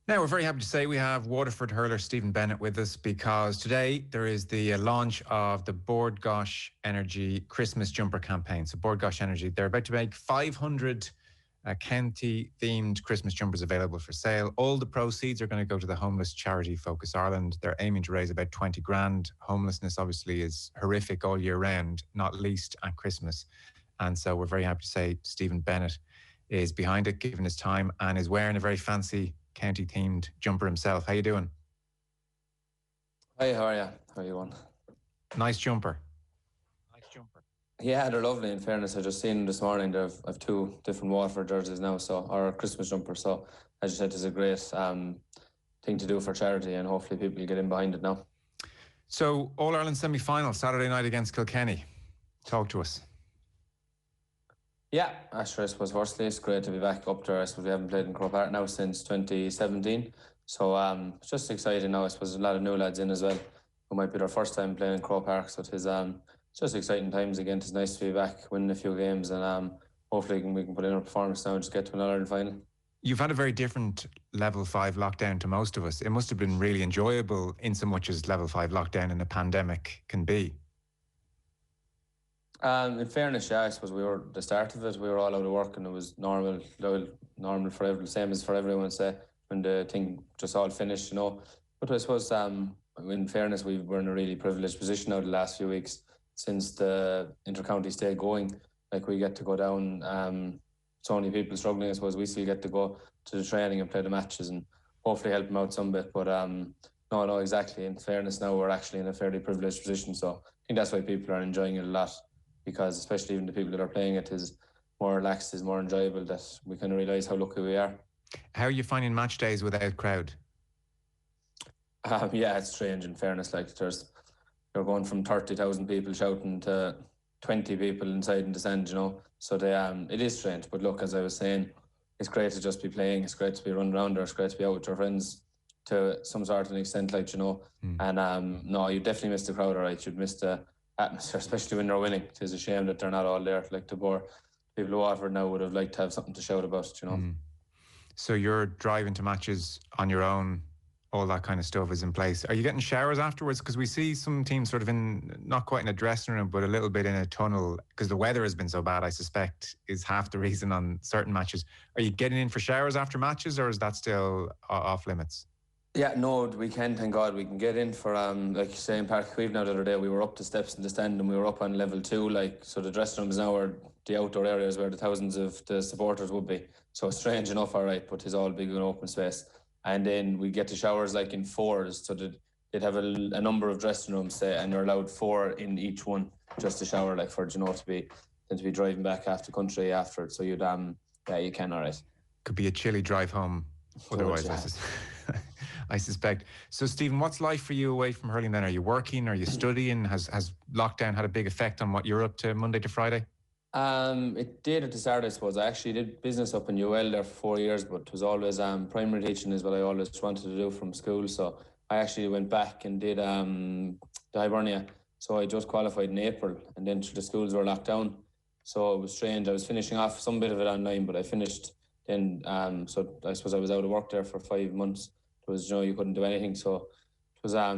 Now, we're very happy to say we have Waterford hurler Stephen Bennett with us because today there is the launch of the Bord Gáis Energy Christmas Jumper campaign. So Bord Gáis Energy, they're about to make 500 county-themed Christmas jumpers available for sale. All the proceeds are going to go to the homeless charity Focus Ireland. They're aiming to raise about 20 grand. Homelessness obviously is horrific all year round, not least at Christmas. And so we're very happy to say Stephen Bennett is behind it, given his time, and is wearing a very fancy county-themed jumper himself. How you doing? Hi, how are you? How are you on? Nice jumper. Yeah, they're lovely. In fairness, I just seen them this morning. I've two different Waterford jerseys now, or Christmas jumper. So, as you said, it's a great thing to do for charity, and hopefully people will get in behind it now. So, All-Ireland semi-final, Saturday night against Kilkenny. Talk to us. Yeah, I suppose firstly, it's great to be back up there. I suppose we haven't played in Croke Park now since 2017. So it's just exciting now. I suppose there's a lot of new lads in as well who might be their first time playing in Croke Park. So it's just exciting times again. It's nice to be back, winning a few games, and hopefully we can put in a performance now and just get to an All-Ireland final. You've had a very different level 5 lockdown to most of us. It must have been really enjoyable in so much as level 5 lockdown in a pandemic can be. In fairness, yeah, I suppose we were the start of it. We were all out of work, and it was normal for everyone, same as for everyone. Say when the thing just all finished, you know. But I suppose, in fairness, we were in a really privileged position now the last few weeks since the intercounty stayed going. Like we get to go down. So many people struggling. I suppose we still get to go to the training and play the matches and hopefully help them out some bit. But no, exactly. In fairness, now we're actually in a fairly privileged position. So I think that's why people are enjoying it a lot. Because especially even the people that are playing it is more relaxed, is more enjoyable, that we kind of realise how lucky we are. How are you finding match days without crowd? Yeah, it's strange in fairness. Like you're going from 30,000 people shouting to 20 people inside in the stand, you know. So it is strange. But look, as I was saying, it's great to just be playing. It's great to be running around there. It's great to be out with your friends to some sort of an extent, like, you know. And no, you definitely miss the crowd, all right. You'd miss the atmosphere, especially when they're winning. It is a shame that they're not all there. Like the poor people of Waterford now would have liked to have something to shout about, you know. So you're driving to matches on your own, all that kind of stuff is in place. Are you getting showers afterwards? Because we see some teams sort of in, not quite in a dressing room, but a little bit in a tunnel, because the weather has been so bad, I suspect, is half the reason on certain matches. Are you getting in for showers after matches, or is that still off limits? Yeah, no, we can, thank God. We can get in for, like you say, in Park Cleave now the other day, we were up the steps in the stand and we were up on level 2, like, so the dressing rooms now are the outdoor areas where the thousands of the supporters would be. So strange enough, all right, but it's all big and open space. And then we get the showers like in 4s, so they'd have a number of dressing rooms, say, and you're allowed 4 in each one, just to shower, like, for, you know, to be driving back half the country after it. So you'd, yeah, you can, all right. Could be a chilly drive home otherwise, I suspect. So, Stephen, what's life for you away from hurling then? Are you working? Are you studying? Has lockdown had a big effect on what you're up to Monday to Friday? It did at the start, I suppose. I actually did business up in UL there for 4 years, but it was always primary teaching is what I always wanted to do from school. So I actually went back and did the Hibernia. So I just qualified in April, and then the schools were locked down. So it was strange. I was finishing off some bit of it online, but I finished then. So I suppose I was out of work there for 5 months. It was, you know, you couldn't do anything. So it was, I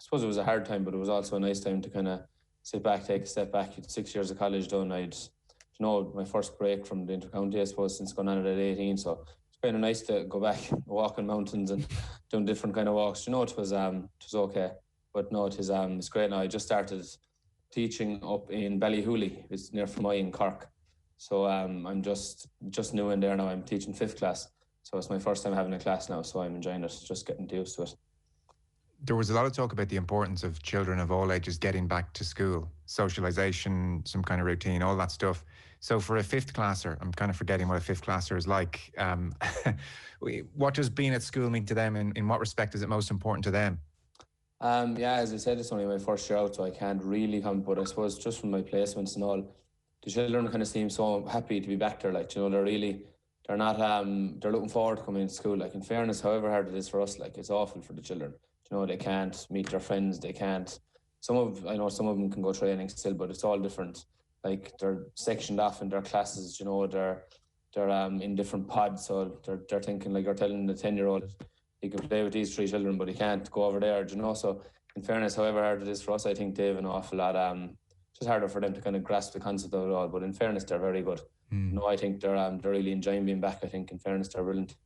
suppose it was a hard time, but it was also a nice time to kind of sit back, take a step back. 6 years of college done. I'd, you know, my first break from the intercounty, I suppose, since going on it at 18. So it's kind of nice to go back, walking mountains and doing different kind of walks. You know, it was okay. But no, it's great now. I just started teaching up in Ballyhooly. It's near Fermoy in Cork. So I'm just new in there now. I'm teaching 5th class. So it's my first time having a class now, so I'm enjoying it, just getting used to it. There was a lot of talk about the importance of children of all ages getting back to school, socialisation, some kind of routine, all that stuff. So for a 5th classer, I'm kind of forgetting what a 5th classer is like. What does being at school mean to them? In what respect is it most important to them? Yeah, as I said, it's only my first year out, so I can't really comment, but I suppose just from my placements and all, the children kind of seem so happy to be back there. Like, you know, they're not, they're looking forward to coming into school. Like, in fairness, however hard it is for us, like, it's awful for the children. You know, they can't meet their friends, they can't. I know some of them can go training still, but it's all different. Like, they're sectioned off in their classes, you know, they're in different pods, so they're thinking, like, you're telling the 10-year-old, he can play with these 3 children, but he can't go over there, you know. So in fairness, however hard it is for us, I think they have an awful lot. Just harder for them to kind of grasp the concept of it all. But in fairness, they're very good. No, I think they're really enjoying being back. I think in fairness, they're brilliant.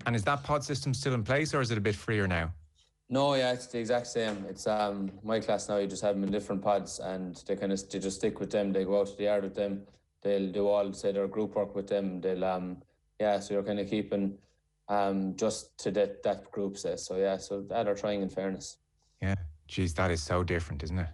And is that pod system still in place, or is it a bit freer now? No, yeah, it's the exact same. It's my class now. You just have them in different pods, and they just stick with them. They go out to the yard with them. They'll do all, say, their group work with them. They'll so you're kind of keeping just to that group says. So yeah, so that are trying in fairness. Yeah, geez, that is so different, isn't it?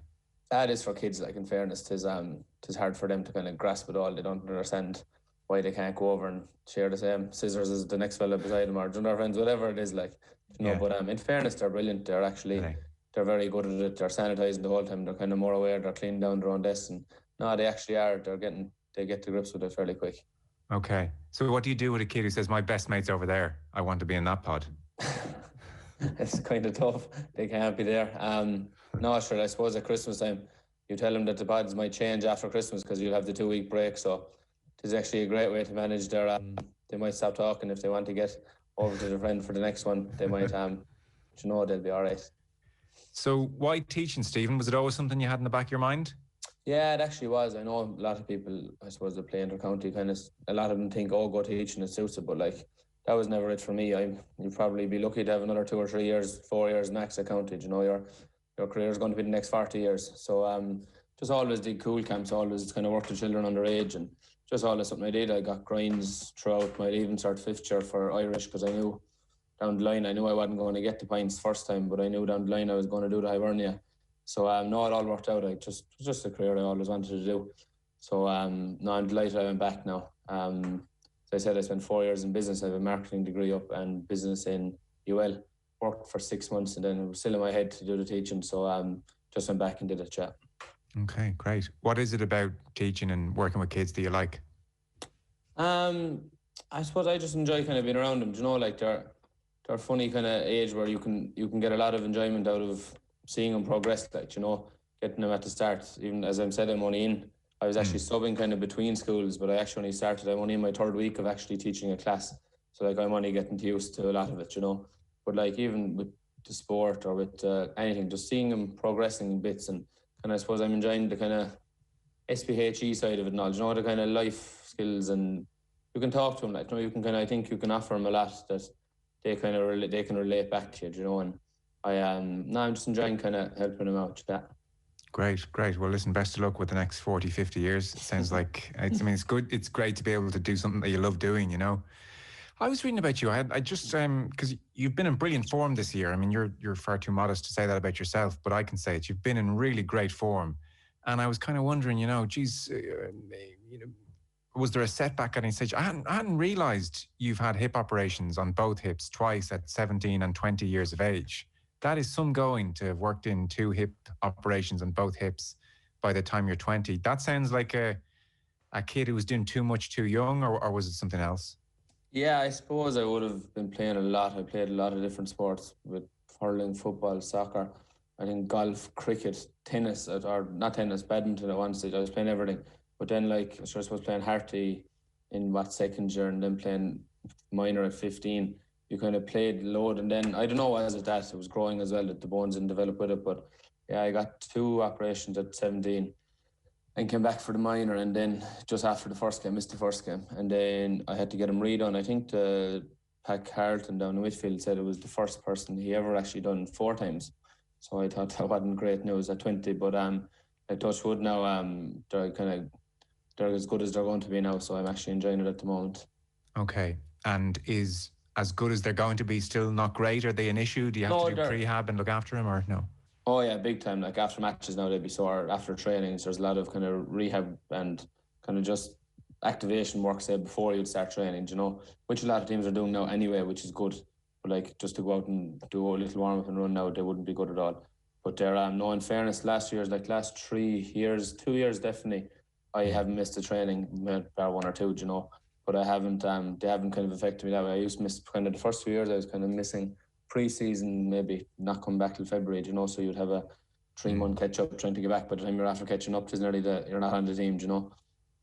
That is for kids. Like in fairness, tis hard for them to kind of grasp it all. They don't understand why they can't go over and share the same scissors as the next fella beside them, or their friends, whatever it is, like, you know. But in fairness, they're brilliant. They're actually they're very good at it. They're sanitising the whole time. They're kind of more aware. They're cleaning down their own desks, and no, they actually are. They get to grips with it fairly quick. Okay, so what do you do with a kid who says, "My best mate's over there, I want to be in that pod"? It's kind of tough. They can't be there. No, sure. I suppose at Christmas time, you tell them that the pods might change after Christmas because you'll have the 2-week break. So it's actually a great way to manage their. They might stop talking if they want to get over to their friend for the next one. They might, they'll be all right. So why teaching, Stephen? Was it always something you had in the back of your mind? Yeah, it actually was. I know a lot of people, I suppose, that play inter-county a lot of them think, oh, go teaching, it suits it. But like, that was never it for me. You'd probably be lucky to have another 2 or 3 years, 4 years max at county. You know, your career is going to be the next 40 years. So just always did cool camps, always kind of worked with children underage, and just always something I did. I got grinds throughout. Might even start 5th year for Irish because I knew down the line, I knew I wasn't going to get the points first time, but I knew down the line I was going to do the Hibernia. So no, it all worked out. It was just a career I always wanted to do. So no, I'm delighted I went back now. As I said, I spent 4 years in business. I have a marketing degree up and business in UL. Worked for 6 months, and then it was still in my head to do the teaching. So just went back and did it, yeah. Okay, great. What is it about teaching and working with kids that you like? I suppose I just enjoy kind of being around them. You know, like they're a funny kind of age where you can get a lot of enjoyment out of seeing them progress. Like, you know, getting them at the start. Even as I said, I'm only in. I was actually subbing kind of between schools, but I actually only started. I'm only in my 3rd week of actually teaching a class. So like I'm only getting used to a lot of it, you know. But like even with the sport or with anything, just seeing them progressing in bits, and I suppose I'm enjoying the kind of SPHE side of it and all, you know, the kind of life skills, and you can talk to them, like, you know, you can kind of, I think you can offer them a lot that they kind of they can relate back to you, you know, and I'm just enjoying kind of helping them out with that. Great. Well, listen, best of luck with the next 40, 50 years. It sounds like, it's good. It's great to be able to do something that you love doing, you know. I was reading about you. I just, because you've been in brilliant form this year. I mean, you're far too modest to say that about yourself, but I can say it. You've been in really great form. And I was kind of wondering, you know, geez, was there a setback at any stage? I hadn't realised you've had hip operations on both hips twice at 17 and 20 years of age. That is some going to have worked in 2 hip operations on both hips by the time you're 20. That sounds like a kid who was doing too much too young, or was it something else? Yeah, I suppose I would have been playing a lot. I played a lot of different sports with hurling, football, soccer, I think golf, cricket, tennis, or not tennis, badminton at one stage. I was playing everything. But then, like, I was playing Harty in 2nd year, and then playing minor at 15. You kind of played load, and then, I don't know, was it that? It was growing as well, that the bones didn't develop with it. But yeah, I got 2 operations at 17. And came back for the minor, and then just after the first game, missed the first game, and then I had to get him redone. I think the Pat Carlton down in Whitfield said it was the first person he ever actually done 4 times. So I thought that wasn't great news at 20, but like touch wood now, they're as good as they're going to be now. So I'm actually enjoying it at the moment. Okay, and is as good as they're going to be still not great? Are they an issue? Do you have to do prehab and look after them, or no? Oh yeah, big time. Like after matches now, they'd be sore. After trainings, there's a lot of kind of rehab and kind of just activation work, say, before you'd start training, you know, which a lot of teams are doing now anyway, which is good. But like just to go out and do a little warm up and run now, they wouldn't be good at all. But they're no, in fairness, last 3 years, 2 years definitely, I haven't missed a training, bar 1 or 2, you know. But I haven't. They haven't kind of affected me that way. I used to miss kind of the first 2 years. I was kind of missing pre-season, maybe not come back till February, you know, so you'd have a 3-month catch-up trying to get back. By the time you're after catching up, it's nearly you're not on the team, you know.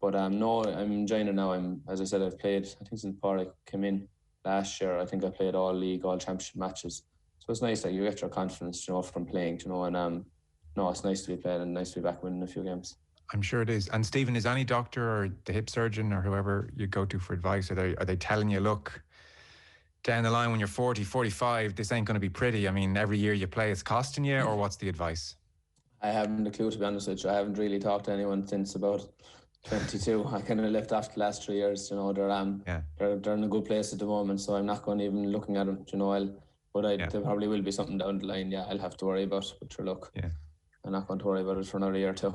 But no, I'm enjoying it now. As I said, I've played, I think since Pádraig came in last year. I think I played all league, all championship matches. So it's nice that you get your confidence, from playing, and no, it's nice to be playing and nice to be back winning a few games. I'm sure it is. And Stephen, is any doctor or the hip surgeon or whoever you go to for advice, are they telling you, look, down the line when you're 40, 45, this ain't going to be pretty? I mean, every year you play, it's costing you, or what's the advice? I haven't a clue, to be honest with you. I haven't really talked to anyone since about 22. I kind of left after the last 3 years. They're in a good place at the moment, so I'm not going even looking at them. There probably will be something down the line. Yeah, I'll have to worry about. But sure, look, I'm not going to worry about it for another year or two.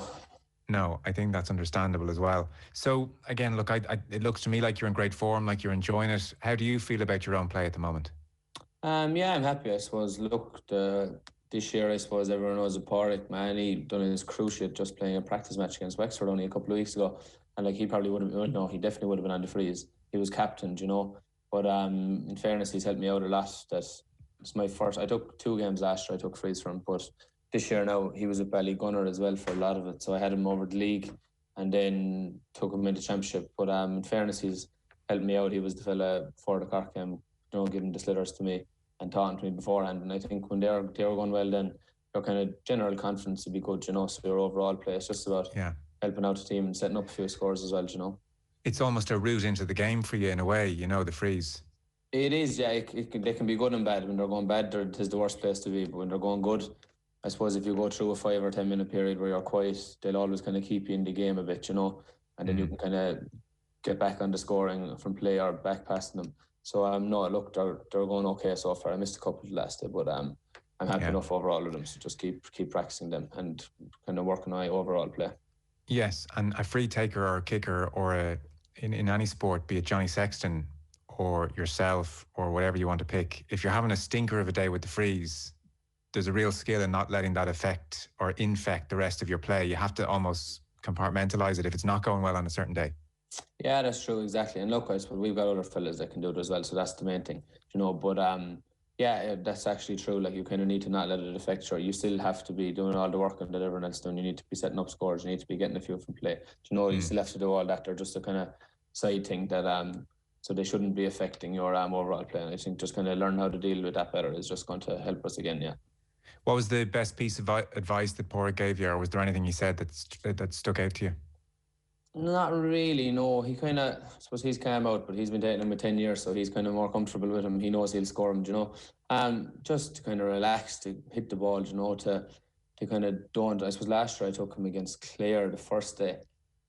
No, I think that's understandable as well. So again, look, it looks to me like you're in great form, like you're enjoying it. How do you feel about your own play at the moment? I'm happy, I suppose. Look, this year, I suppose everyone knows that Pádraig, man, he done his cruciate just playing a practice match against Wexford only a couple of weeks ago. And he probably would have, no, he definitely would have been on the freeze. He was captain, But in fairness, he's helped me out a lot. It's my first, I took 2 games last year, I took freeze from him. But this year now, he was a Ballygunner as well for a lot of it. So I had him over the league and then took him into championship. But in fairness, he's helped me out. He was the fella for the Cork game, giving the sliotards to me and talking to me beforehand. And I think when they were going well, then your kind of general confidence would be good, so your overall play. It's just about helping out the team and setting up a few scores as well, It's almost a route into the game for you in a way, the freeze. It is, yeah. They can be good and bad. When they're going bad, it is the worst place to be. But when they're going good, I suppose if you go through a 5 or 10 minute period where you're quiet, they'll always kind of keep you in the game a bit, and then you can kind of get back on the scoring from play or back passing them. So no, look, they're going okay so far. I missed a couple last day, but I'm happy enough overall with them. So just keep practicing them and kind of working on my overall play. Yes, and a free taker or a kicker or in any sport, be it Johnny Sexton or yourself or whatever you want to pick, if you're having a stinker of a day with the freeze, there's a real skill in not letting that affect or infect the rest of your play. You have to almost compartmentalise it if it's not going well on a certain day. Yeah, that's true, exactly. And look, I suppose we've got other fellas that can do it as well, so that's the main thing, But that's actually true. Like, you kind of need to not let it affect you. You still have to be doing all the work and everyone else done. You need to be setting up scores. You need to be getting a few from play. You still have to do all that. They're just a kind of side thing that so they shouldn't be affecting your overall play. And I think just kind of learn how to deal with that better is just going to help us again. Yeah. What was the best piece of advice that Pádraig gave you, or was there anything he said that stuck out to you? Not really, no. He kind of, I suppose he's calm out, but he's been dating him for 10 years, so he's kind of more comfortable with him. He knows he'll score him, Just to kind of relax, to hit the ball, to kind of don't. I suppose last year I took him against Clare the first day,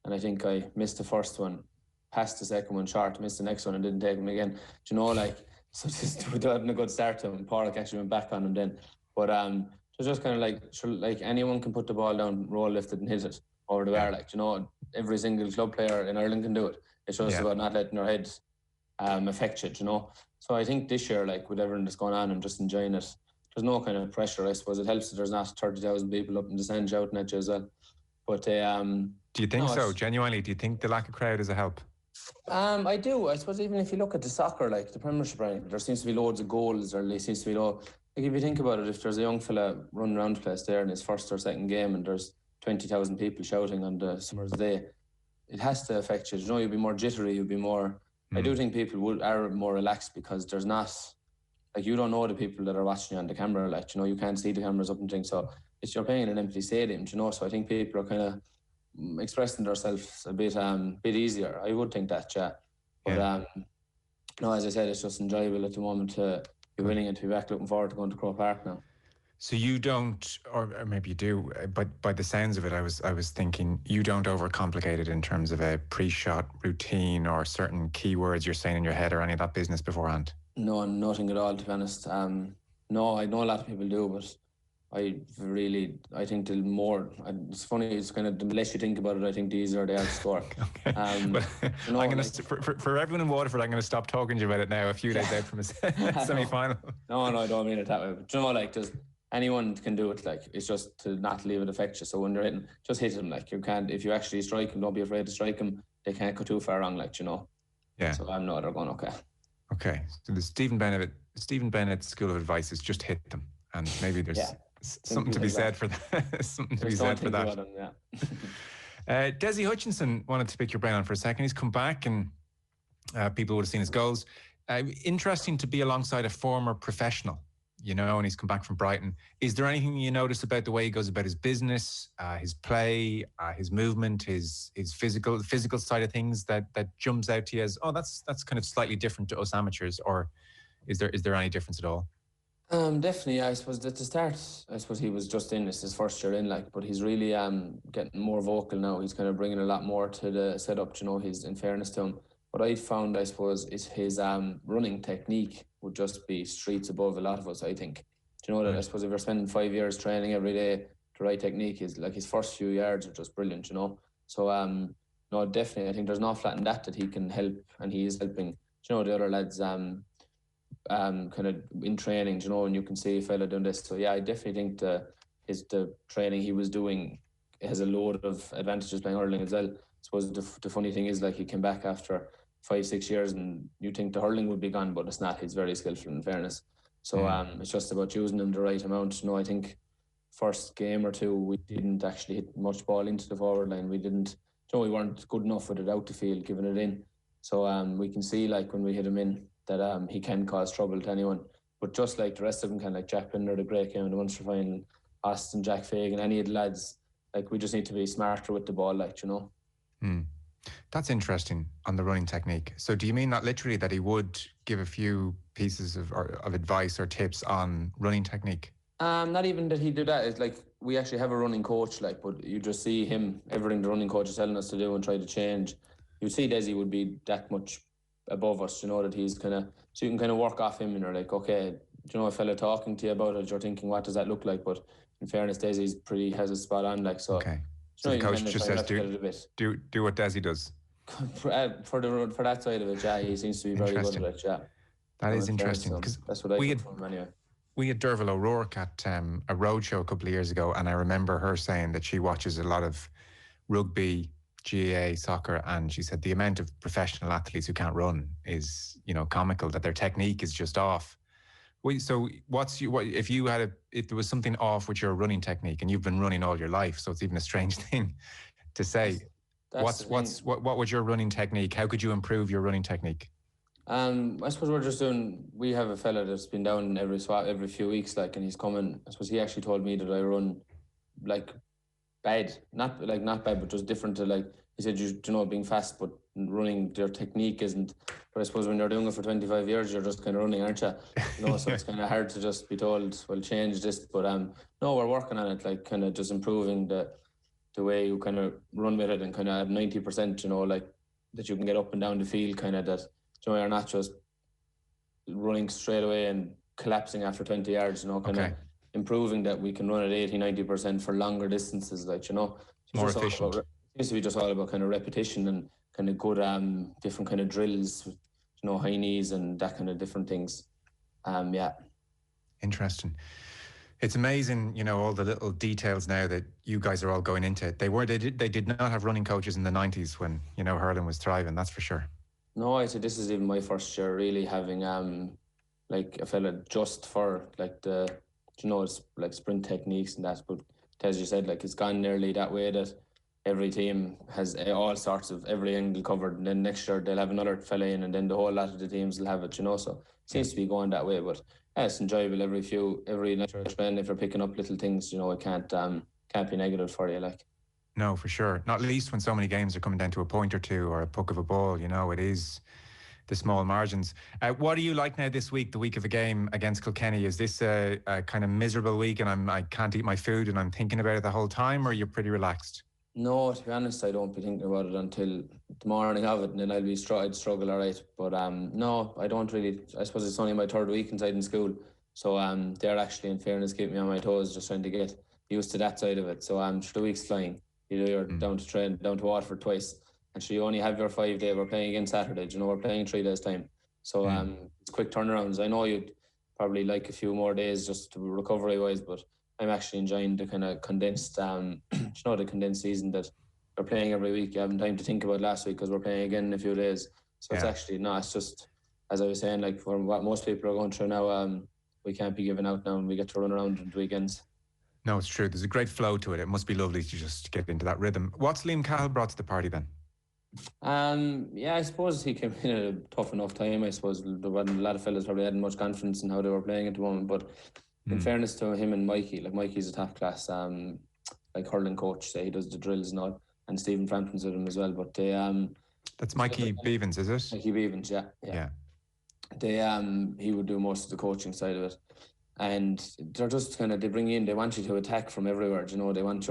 and I think I missed the first one, passed the second one short, missed the next one and didn't take him again. So just having a good start to him. Pádraig actually went back on him then. But so just kind of like anyone can put the ball down, roll, lift it and hit it over the bar. Every single club player in Ireland can do it. It's just about not letting your head affect you, So I think this year, with everything that's going on and just enjoying it, there's no kind of pressure. I suppose it helps that there's not 30,000 people up in the stand shouting at you as well. But do you think so? Genuinely, do you think the lack of crowd is a help? I do. I suppose even if you look at the soccer, the Premiership, there seems to be loads of goals, or there seems to be if you think about it, if there's a young fella running around the place there in his first or second game and there's 20,000 people shouting on the summer's day, it has to affect you. You'll be more jittery, you'll be more... I do think people are more relaxed because there's not... you don't know the people that are watching you on the camera, you can't see the cameras up and things, so you're playing in an empty stadium, so I think people are kind of expressing themselves a bit easier. I would think that, But no, as I said, it's just enjoyable at the moment to be winning and to be back looking forward to going to Crow Park now. So you don't, or maybe you do, but by the sounds of it, I was thinking you don't overcomplicate it in terms of a pre-shot routine or certain keywords you're saying in your head or any of that business beforehand? No, nothing at all, to be honest. No, I know a lot of people do, but I think the more, it's funny, it's kind of, the less you think about it, I think the easier they are to score. Okay. I'm going to, for everyone in Waterford, I'm going to stop talking to you about it now, a few days out from a semi-final. No, I don't mean it that way. But just anyone can do it, it's just to not leave it affect you. So when they're hitting, just hit them, you can't, if you actually strike them, don't be afraid to strike them. They can't go too far wrong, Yeah. So I'm not, they're going okay. Okay. So the Stephen Bennett school of advice is just hit them. And maybe there's something to be said for that. Something to be said for that. Dessie Hutchinson wanted to pick your brain on for a second. He's come back and people would have seen his goals. Interesting to be alongside a former professional, and he's come back from Brighton. Is there anything you notice about the way he goes about his business, his play, his movement, his physical side of things that jumps out to you as, that's kind of slightly different to us amateurs, or is there any difference at all? Definitely. I suppose at the start, he was just in. It's his first year in, but he's really getting more vocal now. He's kind of bringing a lot more to the setup. He's, in fairness to him. What I found, I suppose, is his running technique would just be streets above a lot of us, I think. Do you know that? I suppose if you're spending 5 years training every day, the right technique is like his first few yards are just brilliant. So no, definitely, I think there's an awful lot in that he can help, and he is helping. The other lads kind of in training, and you can see a fella doing this. So yeah, I definitely think the training he was doing has a load of advantages playing hurling as well. I suppose the funny thing is, he came back after 5-6 years, and you think the hurling would be gone, but it's not. He's very skillful, in fairness. So it's just about using him the right amount. I think first game or two we didn't actually hit much ball into the forward line. We didn't. We weren't good enough with it out the field, giving it in. So we can see when we hit him in that he can cause trouble to anyone. But just like the rest of them can, like Jack Binder, the great game in the Munster final, Austin, Jack Fagan, any of the lads, we just need to be smarter with the ball, That's interesting on the running technique. So do you mean that literally that he would give a few pieces of advice or tips on running technique? Not even that he did that. It's we actually have a running coach, but you just see him, everything the running coach is telling us to do and try to change. You see Dessie would be that much above us, that he's kind of, so you can kind of work off him and you're like, okay, a fella talking to you about it, you're thinking, what does that look like? But in fairness, Dessie's has it spot on, so. Okay. So the coach just says, do what Dessie does. For that side of it, yeah, he seems to be very good at it, yeah. That is interesting, because that's what I get from him anyway. We had Derval O'Rourke at a roadshow a couple of years ago, and I remember her saying that she watches a lot of rugby, GAA, soccer, and she said the amount of professional athletes who can't run is, comical, that their technique is just off. So if there was something off with your running technique, and you've been running all your life, so it's even a strange thing to say. What was your running technique? How could you improve your running technique? I suppose we have a fella that's been down every few weeks, and he's coming. I suppose he actually told me that I run bad, not bad, but just different to he said, being fast, but running, their technique isn't. But I suppose when you're doing it for 25 years, you're just kind of running, aren't you? So it's kind of hard to just be told, well, change this. But no, we're working on it, kind of just improving the way you kind of run with it, and kind of at 90%, that you can get up and down the field, kind of that, you're not just running straight away and collapsing after 20 yards, of improving that we can run at 80-90% for longer distances, more efficient. It seems to be just all about kind of repetition and kind of good different kind of drills, high knees and that kind of different things. Yeah. Interesting. It's amazing, all the little details now that you guys are all going into. They did not have running coaches in the 90s when, hurling was thriving, that's for sure. No, I said this is even my first year really having a fella just for it's sprint techniques and that. But as you said, it's gone nearly that way that every team has all sorts of every angle covered, and then next year they'll have another fella in, and then the whole lot of the teams will have it, so it seems to be going that way. But yeah, it's enjoyable every night you're training. If you're picking up little things, it can't be negative for you, No, for sure. Not least when so many games are coming down to a point or two or a puck of a ball, it is the small margins. What are you like now this week, the week of a game against Kilkenny? Is this a kind of miserable week and I can't eat my food and I'm thinking about it the whole time, or you're pretty relaxed? No, to be honest, I don't be thinking about it until the morning of it, and then I'd struggle, all right. But no, I don't really. I suppose it's only my third week inside in school, so they're actually, in fairness, keeping me on my toes, just trying to get used to that side of it. So the week's flying. You're down to Waterford twice, and so you only have your 5 day. We're playing again Saturday. We're playing 3 days time, so it's quick turnarounds. I know you'd probably like a few more days just to recovery wise, but I'm actually enjoying the kind of condensed, the condensed season that we're playing every week. You haven't time to think about last week because we're playing again in a few days. So It's actually, it's just, as I was saying, for what most people are going through now, we can't be giving out now and we get to run around on the weekends. No, it's true. There's a great flow to it. It must be lovely to just get into that rhythm. What's Liam Cahill brought to the party then? Yeah, I suppose he came in at a tough enough time. I suppose there wasn't a lot of fellas probably hadn't much confidence in how they were playing at the moment. But in fairness to him and Mikey, like Mikey's a top class like hurling coach. Say he does the drills and all, and Stephen Frampton's with him as well. But they that's Mikey Beavens, is it? Mikey Beavens, yeah. They he would do most of the coaching side of it, and they're just kind of they bring you in. They want you to attack from everywhere. You know, they want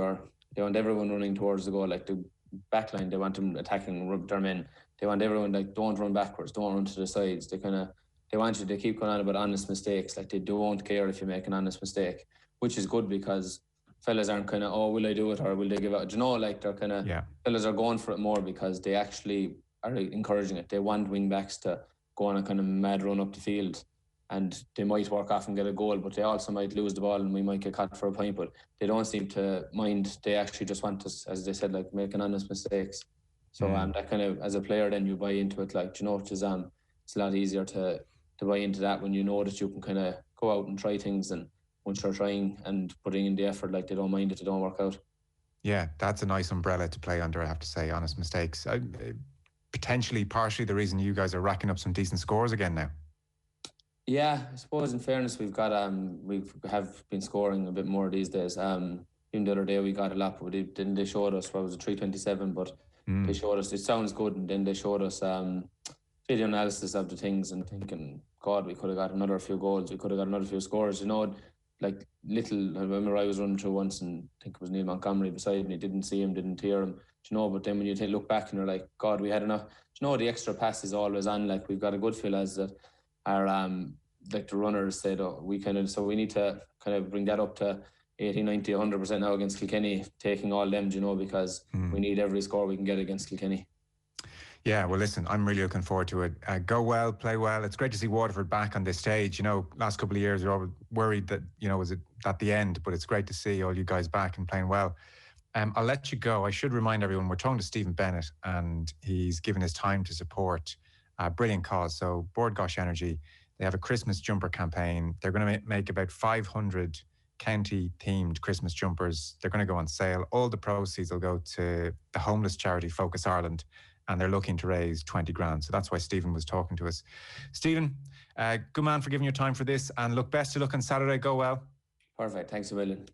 everyone running towards the goal, like the backline. They want them attacking their men. They want everyone like don't run backwards, don't run to the sides. They want you to keep going on about honest mistakes. Like they don't care if you make an honest mistake, which is good because fellas aren't kind of, oh, will I do it or will they give out? You know, like they're kind of fellas are going for it more because they actually are encouraging it. They want wing backs to go on a kind of mad run up the field, and they might work off and get a goal, but they also might lose the ball and we might get caught for a point. But they don't seem to mind. They actually just want us, as they said, like making honest mistakes. So that kind of, as a player, then you buy into it. Like, you know, it's a lot easier to buy into that when you know that you can kind of go out and try things, and once you're trying and putting in the effort, like they don't mind if they don't work out. Yeah, that's a nice umbrella to play under, I have to say. Honest mistakes. Potentially, partially the reason you guys are racking up some decent scores again now. Yeah, I suppose in fairness, we have been scoring a bit more these days. Even the other day we got a lot, but they showed us what was it, 327, but they showed us it sounds good, and then they showed us video analysis of the things, and thinking, God, we could have got another few goals, we could have got another few scores, you know, like little. I remember I was running through once, and I think it was Neil Montgomery beside me, didn't see him, didn't hear him, you know, but then when you look back and you're like, God, we had enough, you know, the extra pass is always on, like we've got a good few lads that are like the runners said, we need to kind of bring that up to 80, 90, 100% now against Kilkenny, taking all them, you know, because we need every score we can get against Kilkenny. Yeah, well, listen, I'm really looking forward to it. Go well, play well. It's great to see Waterford back on this stage. You know, last couple of years, we were worried that, you know, was it at the end? But it's great to see all you guys back and playing well. I'll let you go. I should remind everyone, we're talking to Stephen Bennett, and he's given his time to support a brilliant cause. So, Bord Gáis Energy, they have a Christmas jumper campaign. They're going to make about 500 county-themed Christmas jumpers. They're going to go on sale. All the proceeds will go to the homeless charity Focus Ireland, and they're looking to raise 20 grand. So that's why Stephen was talking to us. Stephen, good man for giving your time for this, and look, best of luck on Saturday. Go well. Perfect. Thanks a million.